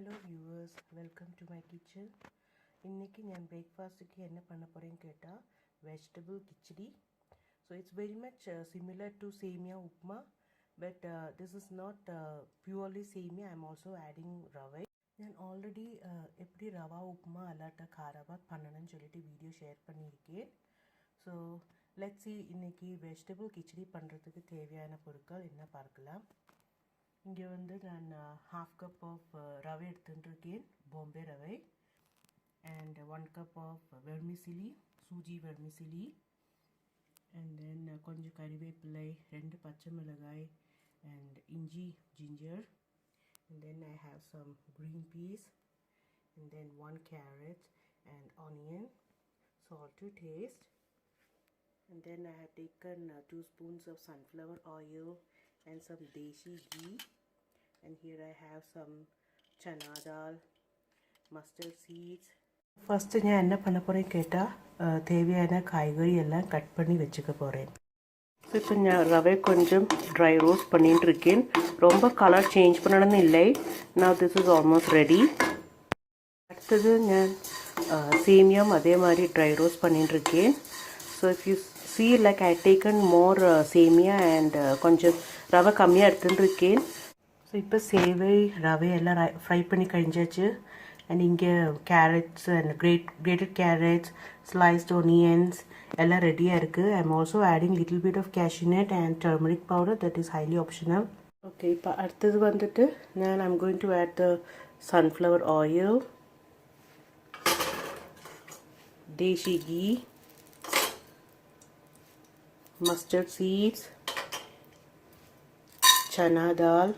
Hello viewers, welcome to my kitchen. இன்னைக்கு நான் breakfastக்கு என்ன பண்ண போறேன்னு கேட்டா vegetable khichdi. So it's very much similar to semia upma, but this is not purely semia. I'm also adding rava. நான் already எப்படி ரவா உப்புமா அல்லாட்ட காரவா பண்ணணும்னு சொல்லிட்டு வீடியோ ஷேர் பண்ணியிருக்கேன். So let's see இன்னைக்கு vegetable khichdi பண்றதுக்கு தேவையான பொருட்கள் என்ன பார்க்கலாம். இங்கே வந்து நான் half cup of ரவை எடுத்துருக்கேன், பாம்பே ரவை, and 1 cup of vermicelli, சூஜி vermicelli, and then கொஞ்சம் கறிவேப்பிலை, 2 பச்சை மிளகாய், and இஞ்சி ginger, and then I have some green peas, and then 1 carrot and onion, salt to taste, and then I have taken 2 spoons of sunflower oil and some deshi ghee, and here I have some chana dal, mustard seeds. First நான் என்ன பண்ண போறேன் கேட்டா தேவையான காய்கறி எல்லாம் cut பண்ணி வெச்சுக்க போறேன். இப்போ நான் ரவை கொஞ்சம் dry roast பண்ணிட்டு இருக்கேன். ரொம்ப கலர் சேஞ்ச் பண்ணனும் இல்லை. Now this is almost ready. அடுத்து நான் சேமியா அதே மாதிரி dry roast பண்ணிட்டு இருக்கேன். So if you see, like I taken more சேமியா and கொஞ்சம் ரவை கம்மியா எடுத்துருக்கேன். So இப்போ சேவை ரவை எல்லாம் ஃப்ரை பண்ணி கழிஞ்சாச்சு. and இங்கே carrots and grated carrots, sliced onions எல்லாம் ரெடியா இருக்கு. I'm also adding little bit of cashewnut and turmeric powder, that is highly optional. Okay, இப்போ அடுத்தது வந்துட்டு நான் I'm going to add the sunflower oil, deshi ghee, mustard seeds, chana dal,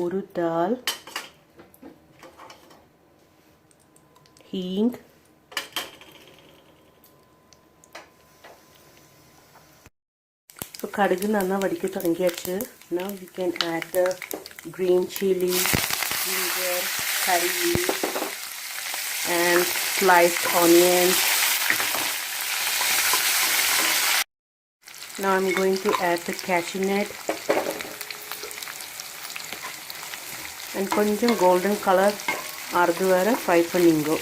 urud dal, hing, so kadugu nalla vadikka thodangiyachu. Now you can add the green chili, ginger, curry leaves, and sliced onions. Now I'm going to add the cashewnut and konjam golden color ardu vara fry panningo.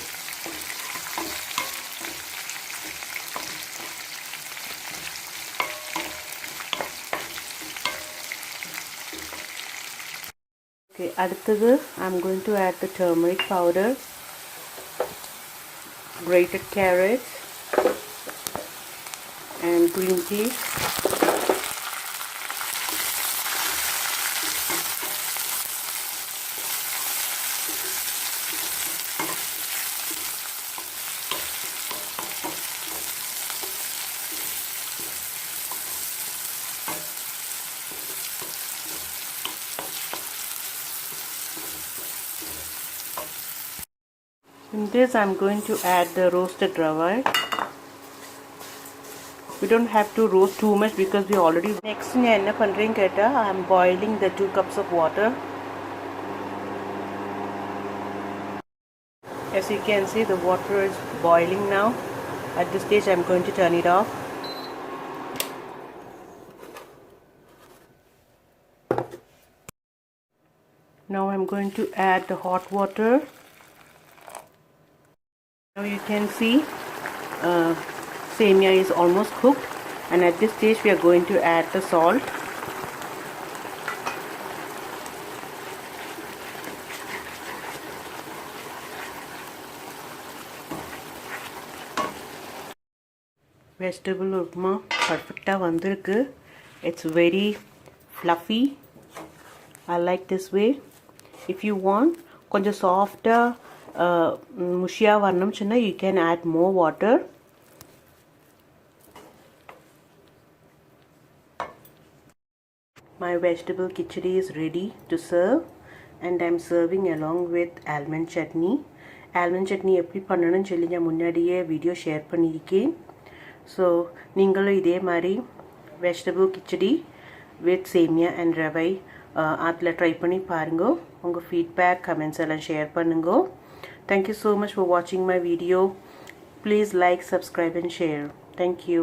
Okay, அடுத்தது I'm going to add the turmeric powder, grated carrots and green tea. In this I'm going to add the roasted rava. We don't have to roast too much because we already. Next நான் என்ன பண்றேன் கேட்டா I'm boiling the 2 cups of water. As you can see, the water is boiling now. At this stage I'm going to turn it off. Now I'm going to add the hot water. Now you can see semia is almost cooked, and at this stage we are going to add the salt. Vegetable upma perfect ah vandirukku. It's very fluffy. I like this way. If you want konja soft mushiya varnam chunna, you can add more water. My vegetable khichdi is ready to serve, and I'm serving along with almond chutney. Almond chutney எப்படி பண்ணனும்னு சொல்லி நான் முன்னாடியே video share பண்ணியிருக்கேன். So நீங்களும் இதே மாதிரி vegetable khichdi with semia and rava அதில் ட்ரை பண்ணி பாருங்க. உங்கள் feedback comments எல்லாம் ஷேர் பண்ணுங்க. Thank you so much for watching my video. Please like, subscribe and share. Thank you.